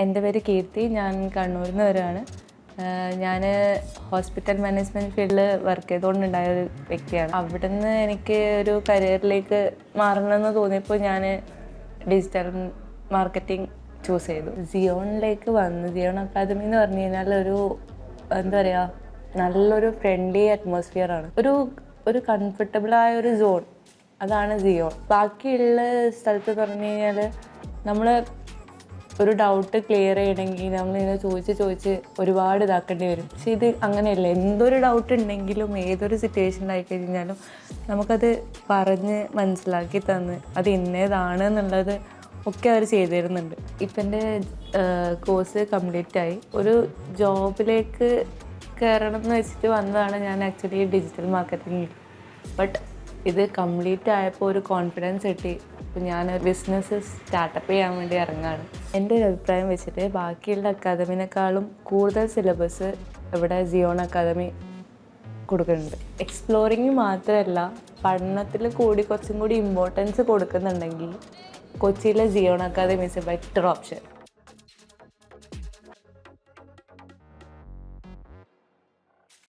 എൻ്റെ പേര് കീർത്തി. ഞാൻ കണ്ണൂരിൽ നിന്ന് വരികയാണ്. ഞാൻ ഹോസ്പിറ്റൽ മാനേജ്മെൻറ്റ് ഫീൽഡിൽ വർക്ക് ചെയ്തുകൊണ്ടുണ്ടായ ഒരു വ്യക്തിയാണ്. അവിടെ നിന്ന് എനിക്ക് ഒരു കരിയറിലേക്ക് മാറണമെന്ന് തോന്നിയപ്പോൾ ഞാൻ ഡിജിറ്റൽ മാർക്കറ്റിംഗ് ചൂസ് ചെയ്തു. സിയോണിലേക്ക് വന്നു. സിയോൺ അക്കാദമി എന്ന് പറഞ്ഞു കഴിഞ്ഞാൽ എന്താ പറയുക, നല്ലൊരു ഫ്രണ്ട്ലി അറ്റ്മോസ്ഫിയറാണ്. ഒരു കംഫർട്ടബിളായ ഒരു സോൺ, അതാണ് സിയോൺ. ബാക്കിയുള്ള സ്ഥലത്ത് പറഞ്ഞു കഴിഞ്ഞാൽ നമ്മൾ ഒരു ഡൗട്ട് ക്ലിയർ ചെയ്യണമെങ്കിൽ നമ്മളിങ്ങനെ ചോദിച്ച് ഒരുപാട് ഇതാക്കേണ്ടി വരും. പക്ഷെ ഇത് അങ്ങനെയല്ല. എന്തൊരു ഡൗട്ട് ഉണ്ടെങ്കിലും ഏതൊരു സിറ്റുവേഷനിലായി കഴിഞ്ഞാലും നമുക്കത് പറഞ്ഞ് മനസ്സിലാക്കി തന്ന് അത് ഇന്നേതാണ് എന്നുള്ളത് ഒക്കെ അവർ ചെയ്തു തരുന്നുണ്ട്. ഇപ്പം എൻ്റെ കോഴ്സ് കംപ്ലീറ്റ് ആയി. ഒരു ജോബിലേക്ക് കയറണം എന്ന് വെച്ചിട്ട് വന്നതാണ് ഞാൻ ആക്ച്വലി ഡിജിറ്റൽ മാർക്കറ്റിംഗ്. ബട്ട് ഇത് കംപ്ലീറ്റ് ആയപ്പോൾ ഒരു കോൺഫിഡൻസ് കിട്ടി. അപ്പോൾ ഞാൻ ബിസിനസ് സ്റ്റാർട്ടപ്പ് ചെയ്യാൻ വേണ്ടി ഇറങ്ങുകയാണ്. എൻ്റെ ഒരു അഭിപ്രായം വെച്ചിട്ട് ബാക്കിയുള്ള അക്കാദമിനേക്കാളും കൂടുതൽ സിലബസ് ഇവിടെ സിയോൺ അക്കാദമി കൊടുക്കുന്നുണ്ട്. എക്സ്പ്ലോറിങ് മാത്രമല്ല, പഠനത്തിൽ കൂടി കുറച്ചും കൂടി ഇമ്പോർട്ടൻസ് കൊടുക്കുന്നുണ്ടെങ്കിൽ കൊച്ചിയിലെ Zion Academy is a better option.